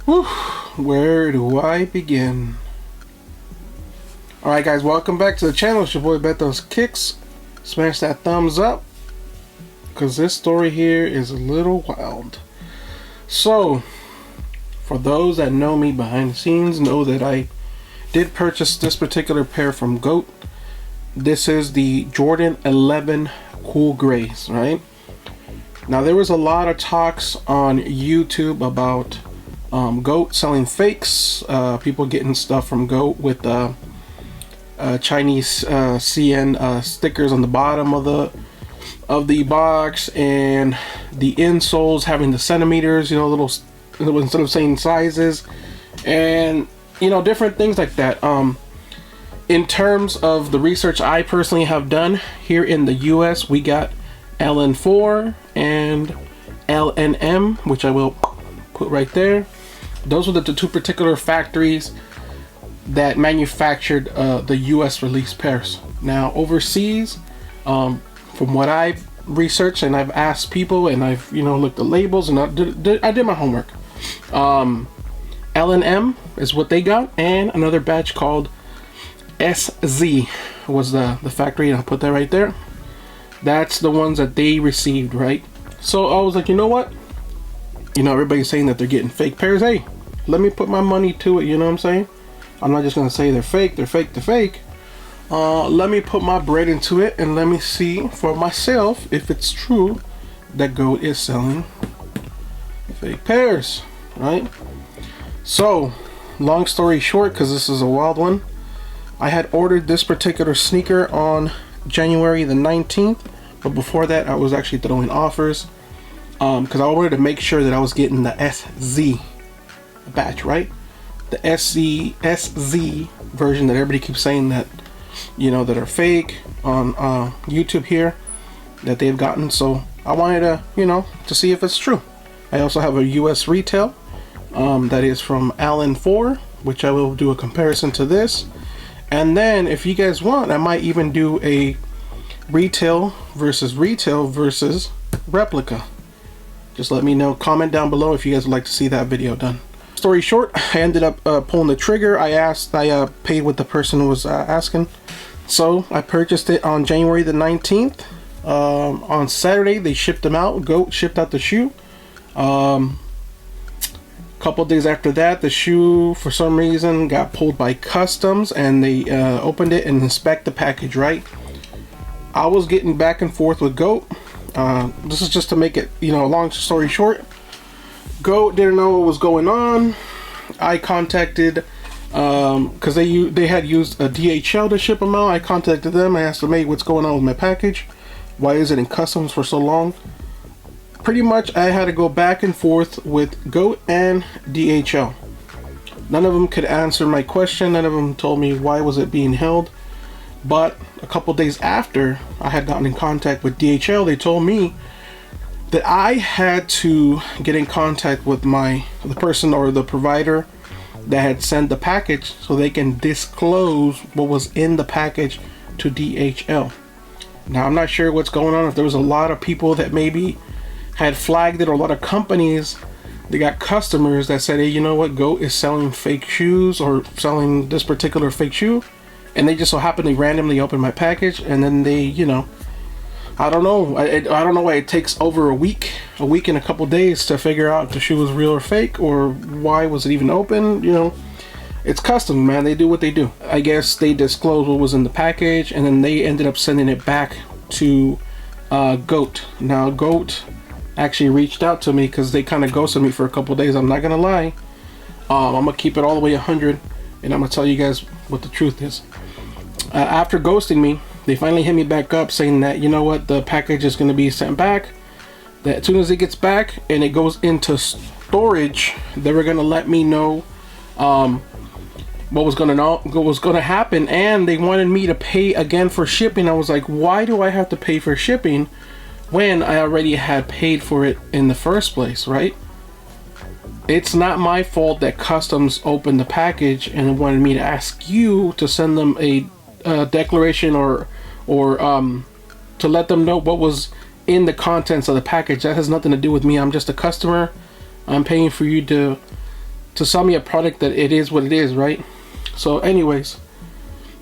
Whew, where do I begin? Alright guys, welcome back to the channel. It's your boy Beto's Kicks. Smash that thumbs up, because this story here is a little wild. So, for those that know me behind the scenes, know that I did purchase this particular pair from GOAT. This is the Jordan 11 Cool Grays, right? Now there was a lot of talks on YouTube about GOAT selling fakes, people getting stuff from GOAT with Chinese CN stickers on the bottom of the box, and the insoles having the centimeters, you know, little instead of saying sizes, and you know, different things like that. In terms of the research I personally have done here in the US, we got LN4 and LNM, which I will put right there. Those were the two particular factories that manufactured the US release pairs. Now overseas, from what I've researched and I've asked people and I've, you know, looked at labels and I did my homework. LNM is what they got, and another batch called SZ was the factory, and I'll put that right there. That's the ones that they received, right? So I was like, you know what? You know, everybody's saying that they're getting fake pairs. Hey, let me put my money to it, you know what I'm saying? I'm not just gonna say they're fake, they're fake, they're fake. Let me put my bread into it and let me see for myself if it's true that GOAT is selling fake pairs, right? So, long story short, because this is a wild one, I had ordered this particular sneaker on January the 19th, but before that I was actually throwing offers because I wanted to make sure that I was getting the SZ batch, right? The SZ version that everybody keeps saying that, you know, that are fake on YouTube here, that they've gotten. So I wanted to, you know, to see if it's true. I also have a US retail that is from LN4, which I will do a comparison to this. And then if you guys want, I might even do a retail versus replica. Just let me know, comment down below if you guys would like to see that video done. Story short, I ended up pulling the trigger. I paid what the person was asking. So I purchased it on January the 19th. On Saturday they shipped them out. GOAT shipped out the shoe. Couple days after that, the shoe for some reason got pulled by customs, and they opened it and inspect the package, right? I was getting back and forth with GOAT. This is just to make it, you know, a long story short. GOAT didn't know what was going on. I contacted, because they had used a DHL to ship them out. I contacted them. I asked them, hey, what's going on with my package? Why is it in customs for so long? Pretty much I had to go back and forth with GOAT and DHL. None of them could answer my question. None of them told me why was it being held. But a couple days after I had gotten in contact with DHL, they told me that I had to get in contact with the person or the provider that had sent the package so they can disclose what was in the package to DHL. Now I'm not sure what's going on, if there was a lot of people that maybe had flagged it, or a lot of companies, they got customers that said, hey, you know what, GOAT is selling fake shoes or selling this particular fake shoe, and they just so happened to randomly open my package, and then they, you know, I don't know. I don't know why it takes over a week and a couple days to figure out if the shoe was real or fake, or why was it even open. You know, it's custom, man. They do what they do. I guess they disclosed what was in the package, and then they ended up sending it back to GOAT. Now GOAT actually reached out to me because they kind of ghosted me for a couple days. I'm not gonna lie. I'm gonna keep it all the way 100, and I'm gonna tell you guys what the truth is. After ghosting me, they finally hit me back up saying that, you know what, the package is going to be sent back, that as soon as it gets back and it goes into storage, they were going to let me know what was going to happen, and they wanted me to pay again for shipping. I was like, why do I have to pay for shipping when I already had paid for it in the first place, right? It's not my fault that customs opened the package and wanted me to ask you to send them a declaration or to let them know what was in the contents of the package. That has nothing to do with me. I'm just a customer. I'm paying for you to to sell me a product that it is what it is, right? So anyways,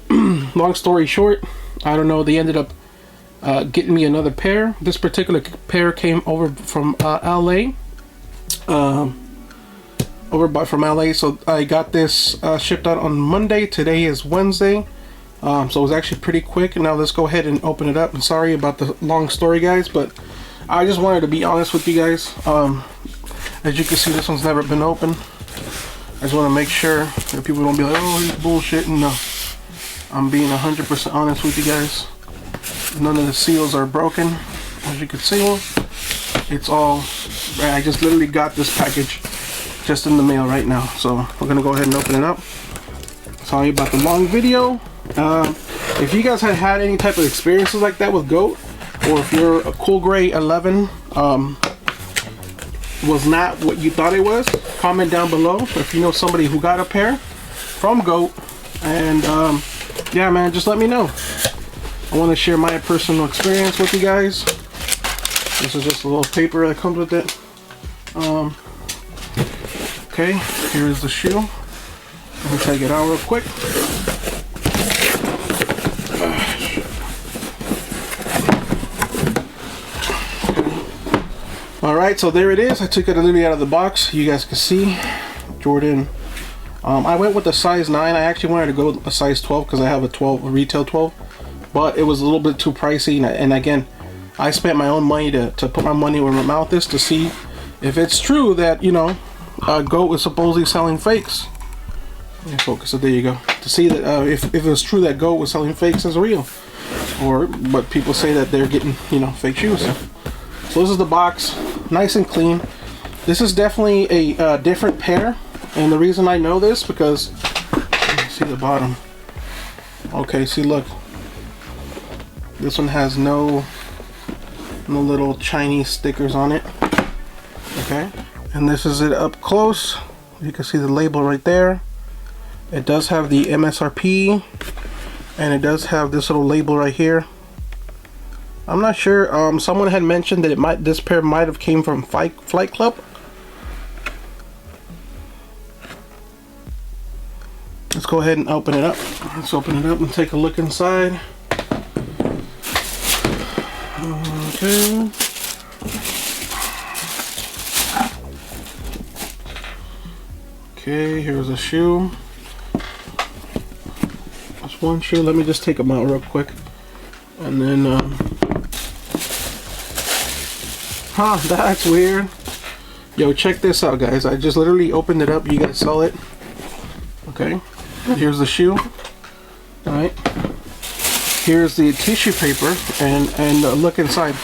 long story short, I don't know, they ended up getting me another pair. This particular pair came over from LA, from LA. So I got this shipped out on Monday. Today is Wednesday, so it was actually pretty quick. Now let's go ahead and open it up. And sorry about the long story, guys, but I just wanted to be honest with you guys. As you can see, this one's never been opened. I just want to make sure that people don't be like, oh, he's bullshitting. No, I'm being 100% honest with you guys. None of the seals are broken. As you can see, it's all, I just literally got this package just in the mail right now. So we're gonna go ahead and open it up. Sorry about the long video. If you guys had any type of experiences like that with GOAT, or if your Coolgray 11 was not what you thought it was, comment down below. If you know somebody who got a pair from GOAT, and yeah, man, just let me know. I want to share my personal experience with you guys. This is just a little paper that comes with it. Okay, here is the shoe. Let me take it out real quick. Alright, so there it is. I took it literally out of the box. You guys can see Jordan. I went with the size 9. I actually wanted to go with a size 12 because I have a retail 12. But it was a little bit too pricey. And again, I spent my own money to put my money where my mouth is to see if it's true that, you know, GOAT is supposedly selling fakes. Let me focus. So there you go. To see that if it's true that GOAT was selling fakes as real. Or but people say that they're getting, you know, fake shoes. So this is the box. Nice and clean. This is definitely a different pair, and the reason I know this because see the bottom. Okay, see, look, this one has no little Chinese stickers on it. Okay, and this is it up close. You can see the label right there. It does have the MSRP, and it does have this little label right here. I'm not sure. Someone had mentioned that this pair might have came from Flight Club. Let's go ahead and open it up. Let's open it up and take a look inside. Okay. Okay, here's a shoe. That's one shoe. Let me just take them out real quick. And then, huh, that's weird. Yo, check this out, guys. I just literally opened it up. You guys saw it. Okay. Here's the shoe. Alright. Here's the tissue paper. And look inside.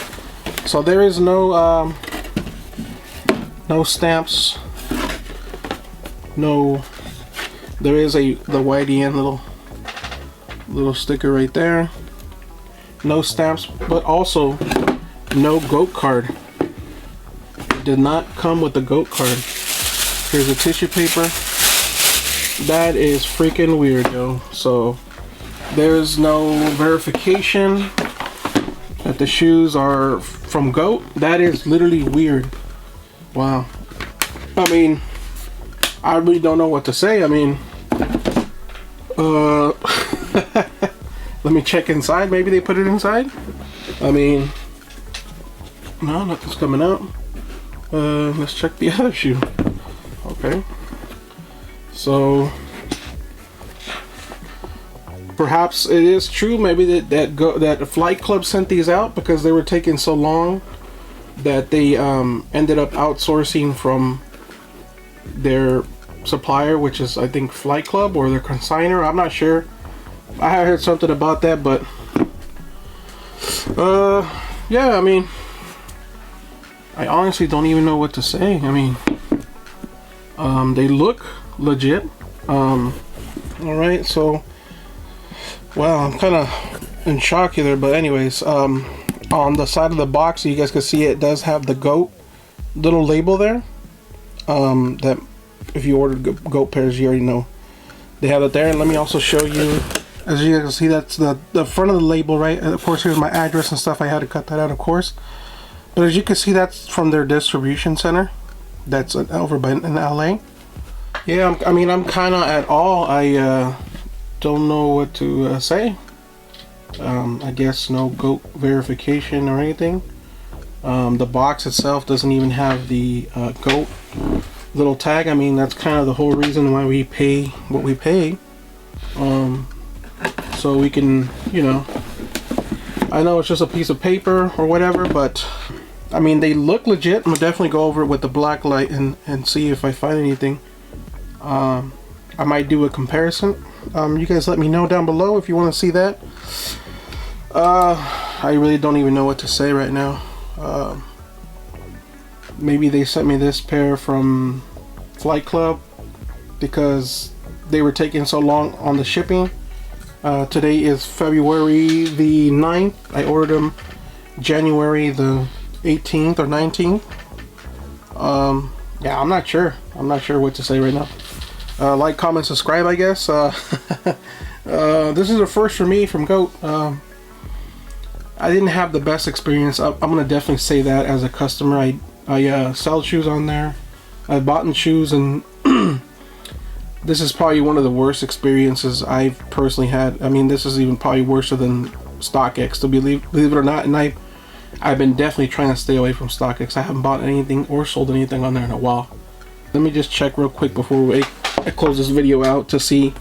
So there is no stamps. No. There is the YDN little sticker right there. No stamps, but also no GOAT card. It did not come with the GOAT card. Here's a tissue paper. That is freaking weird, yo. So there's no verification that the shoes are from GOAT. That is literally weird. Wow. I mean, I really don't know what to say. I mean, let me check inside. Maybe they put it inside. I mean, no, nothing's coming out. Let's check the other shoe. Okay. So perhaps it is true. Maybe that Flight Club sent these out because they were taking so long that they ended up outsourcing from their supplier, which is I think Flight Club or their consignor. I'm not sure. I heard something about that, but yeah, I mean, I honestly don't even know what to say. I mean, they look legit. All right, so well, I'm kind of in shock here, but anyways, on the side of the box, you guys can see it does have the GOAT little label there. That if you ordered GOAT pairs, you already know they have it there. And let me also show you. As you guys can see, that's the front of the label, right? And of course, here's my address and stuff. I had to cut that out, of course. But as you can see, that's from their distribution center. That's over in LA. Yeah, I mean, I'm kind of at all. I don't know what to say. I guess no goat verification or anything. The box itself doesn't even have the goat little tag. I mean, that's kind of the whole reason why we pay what we pay. So we can, you know, I know it's just a piece of paper or whatever, but I mean, they look legit. I'm gonna definitely go over it with the black light and see if I find anything. I might do a comparison. You guys let me know down below if you want to see that. I really don't even know what to say right now. Maybe they sent me this pair from Flight Club because they were taking so long on the shipping. Today is February the 9th. I ordered them January the 18th or 19th. Yeah, I'm not sure. I'm not sure what to say right now. Like, comment, subscribe, I guess. This is a first for me from GOAT. I didn't have the best experience. I'm gonna definitely say that as a customer. I sell shoes on there. I bought in shoes, and this is probably one of the worst experiences I've personally had. I mean, this is even probably worse than StockX, to believe it or not. And I've been definitely trying to stay away from StockX. I haven't bought anything or sold anything on there in a while. Let me just check real quick before I close this video out to see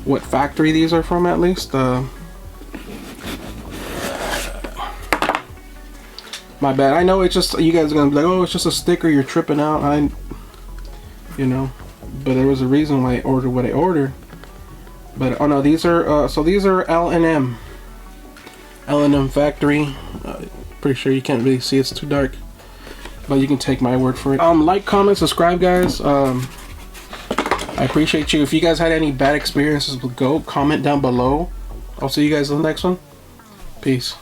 what factory these are from, at least. My bad. I know it's just, you guys are gonna be like, oh, it's just a sticker, you're tripping out. You know, but there was a reason why I ordered what I ordered. But oh no, these are so these are L&M factory. Pretty sure you can't really see, it's too dark, but you can take my word for it. Like, comment, subscribe, guys. I appreciate you. If you guys had any bad experiences with GOAT, comment down below. I'll see you guys in the next one. Peace.